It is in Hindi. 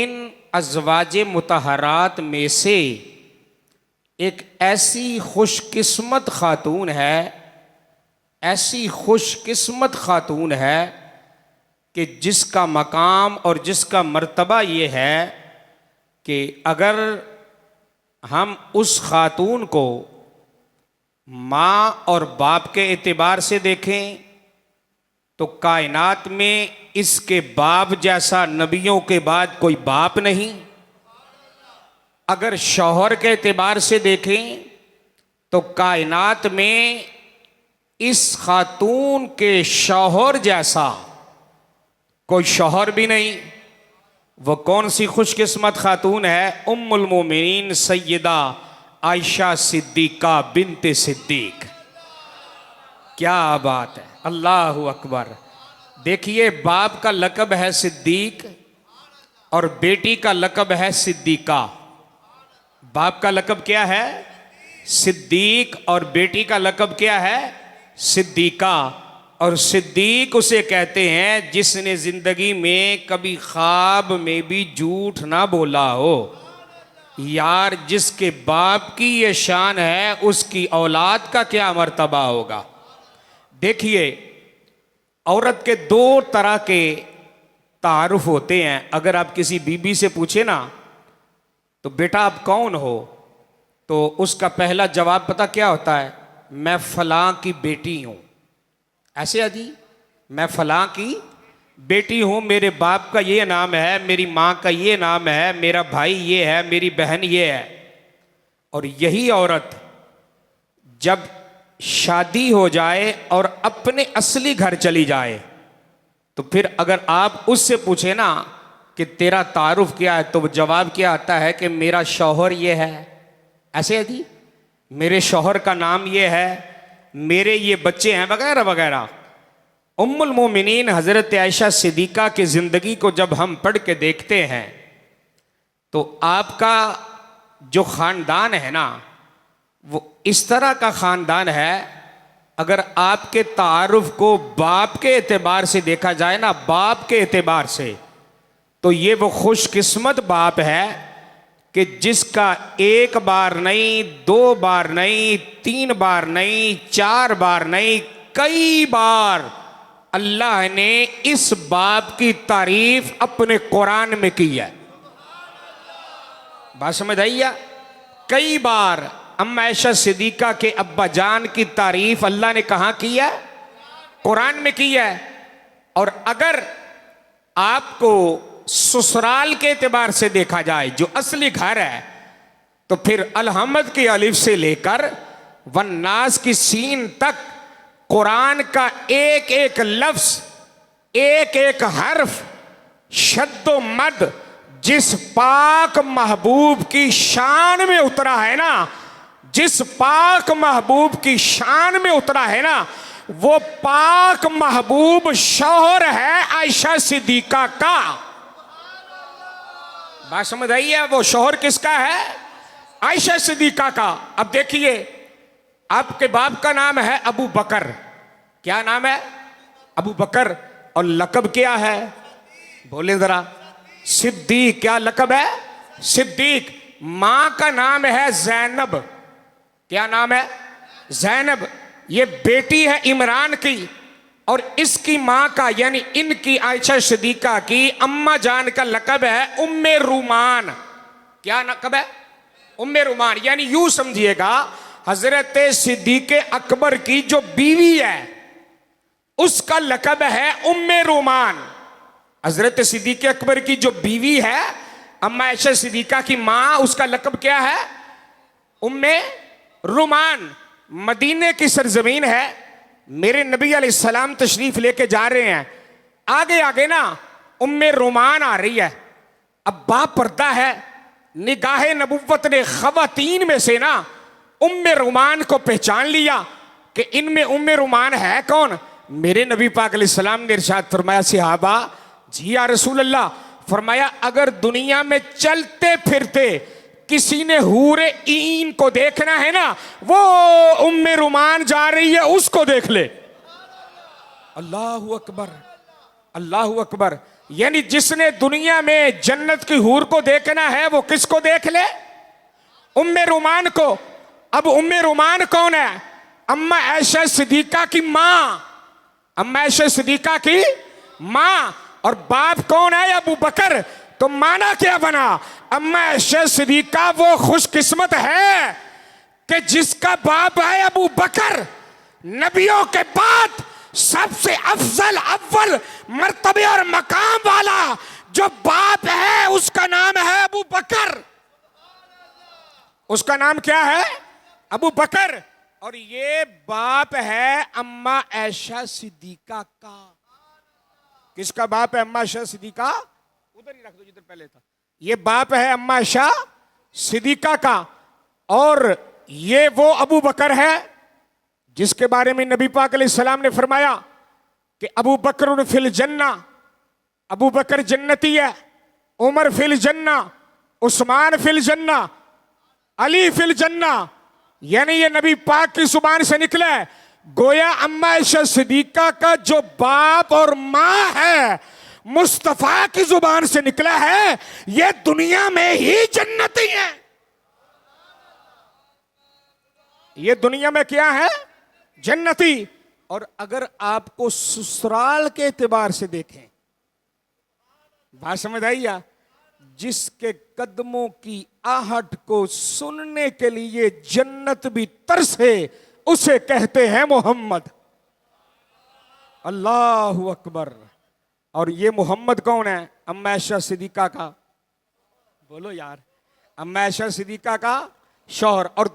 इन अज़वाजे मुतहरात में से एक ऐसी खुशकिस्मत खातून है, ऐसी खुशकिस्मत खातून है कि जिसका मकाम और जिसका मर्तबा ये है कि अगर हम उस खातून को माँ और बाप के एतबार से देखें तो कायनात में इसके बाप जैसा नबियों के बाद कोई बाप नहीं। अगर शौहर के एतबार से देखें तो कायनात में इस खातून के शौहर जैसा कोई शौहर भी नहीं। वो कौन सी खुशकिस्मत खातून है? उम्मुल मोमिनीन सैयदा आयशा सिद्दीका बिन्ते सिद्दीक। क्या बात है, अल्लाहु अकबर। देखिए, बाप का लक़ब है सिद्दीक और बेटी का लक़ब है सिद्दीका। बाप का लक़ब क्या है? सिद्दीक और बेटी का लक़ब क्या है? सिद्दीका। और सिद्दीक उसे कहते हैं जिसने जिंदगी में कभी ख्वाब में भी झूठ ना बोला हो। यार, जिसके बाप की ये शान है उसकी औलाद का क्या मर्तबा होगा। देखिए, औरत के दो तरह के तारुफ होते हैं। अगर आप किसी बीबी से पूछे ना तो बेटा आप कौन हो, तो उसका पहला जवाब पता क्या होता है? मैं फलां की बेटी हूं। ऐसे अजी, मैं फलां की बेटी हूं, मेरे बाप का ये नाम है, मेरी माँ का ये नाम है, मेरा भाई ये है, मेरी बहन ये है। और यही औरत जब शादी हो जाए और अपने असली घर चली जाए तो फिर अगर आप उससे पूछे ना कि तेरा तारुफ क्या है, तो जवाब क्या आता है कि मेरा शौहर ये है। ऐसे है जी, मेरे शौहर का नाम ये है, मेरे ये बच्चे हैं, वगैरह वगैरह। उम्मुल मोमिनीन हज़रत आयशा सिद्दीका की ज़िंदगी को जब हम पढ़ के देखते हैं तो आपका जो ख़ानदान है ना, वो इस तरह का ख़ानदान है। अगर आपके तारुफ को बाप के एतबार से देखा जाए ना, बाप के एतबार से, तो ये वो खुशकिस्मत बाप है कि जिसका एक बार नहीं, दो बार नहीं, तीन बार नहीं, चार बार नहीं, कई बार अल्लाह ने इस बाप की तारीफ अपने कुरान में की है। बात समझ आई? कई बार अम्मा आयशा सिद्दीका के अब्बा जान की तारीफ अल्लाह ने कहाँ की है? कुरान में की है। और अगर आपको ससुराल के एतबार से देखा जाए, जो असली घर है, तो फिर अलहमद की अलिफ से लेकर वन्नास की सीन तक कुरान का एक एक लफ्ज, एक एक हर्फ, शद्दो मद जिस पाक महबूब की शान में उतरा है ना, जिस पाक महबूब की शान में उतरा है ना, वो पाक महबूब शौहर है आयशा सिद्दीका का। बात समझ आई है? वो शौहर किसका है? आयशा सिद्दीका का। अब देखिए, आपके बाप का नाम है अबू बकर। क्या नाम है? अबू बकर। और लक़ब क्या है? बोले जरा। सिद्दीक। क्या लक़ब है? सिद्दीक। मां का नाम है ज़ैनब। क्या नाम है? ज़ैनब। ये बेटी है इमरान की। और इसकी मां का यानी इनकी आयशा सिद्दीका की अम्मा जान का लक़ब है उम्मे रूमान। क्या लक़ब है? उम्मे रूमान। यानी यूं समझिएगा, हजरत सिद्दीक अकबर की जो बीवी है उसका लक़ब है उम्मे रूमान। हजरत सिद्दीक अकबर की जो बीवी है अम्मा आयशा सिद्दीका की मां, उसका लक़ब क्या है? उम्मे रूमान। मदीने की सरजमीन है। मेरे नबी अलैहिस्सलाम तशरीफ लेके जा रहे हैं, आगे आगे ना उम्मे रूमान आ रही है। अब बाप पर्दा है, निगाहे नबुव्वत ने खवातीन में से ना उम्मे रूमान को पहचान लिया कि इनमें उम्मे रूमान है कौन। मेरे नबी पाक अलैहिस्सलाम ने इरशाद फरमाया, सहाबा जी या रसूल अल्लाह, फरमाया अगर दुनिया में चलते फिरते किसी ने हूरे ईन को देखना है ना, वो उम्मे रुमान जा रही है, उसको देख ले। अल्लाहु अकबर, अल्लाहु अकबर। यानी जिसने दुनिया में जन्नत की हूर को देखना है वो किसको देख ले? उम्मे रुमान को। अब उम्मे रुमान कौन है? अम्मा आयशा सिद्दीका की मां, अम्मा आयशा सिद्दीका की मां। और बाप कौन है? अबू बकर। तो माना क्या बना? अम्मा आयशा सिद्दीका वो खुशकिस्मत है कि जिसका बाप है अबू बकर, नबियों के बाद सबसे अफजल अव्वल मर्तबे और मकाम वाला जो बाप है उसका नाम है अबू बकर। उसका नाम क्या है? अबू बकर। और ये बाप है अम्मा आयशा सिद्दीका का। किसका बाप है? अम्मा आयशा सिद्दीका। उधर ही रख दो जिधर पहले था। ये बाप है अम्मा आयशा सिद्दीका का। और ये वो अबू बकर है जिसके बारे में नबी पाक अलैहिस्सलाम ने फरमाया कि अबू बकर फिल जन्ना, अबू बकर जन्नती है, उमर फिल जन्ना, उस्मान फिल जन्ना, अली फिल जन्ना। यानी ये नबी पाक की जुबान से निकला है। गोया अम्मा आयशा सिद्दीका का जो बाप और मां है मुस्तफा की जुबान से निकला है, ये दुनिया में ही जन्नती है। ये दुनिया में क्या है? जन्नती। और अगर आपको ससुराल के एतबार से देखें, बात समझ आई या? जिसके कदमों की आहट को सुनने के लिए जन्नत भी तरसे, उसे कहते हैं मोहम्मद। अल्लाहु अकबर। और ये मोहम्मद कौन है? अम्मा आयशा सिद्दीका का, बोलो यार, अम्मा आयशा सिद्दीका का शौहर। और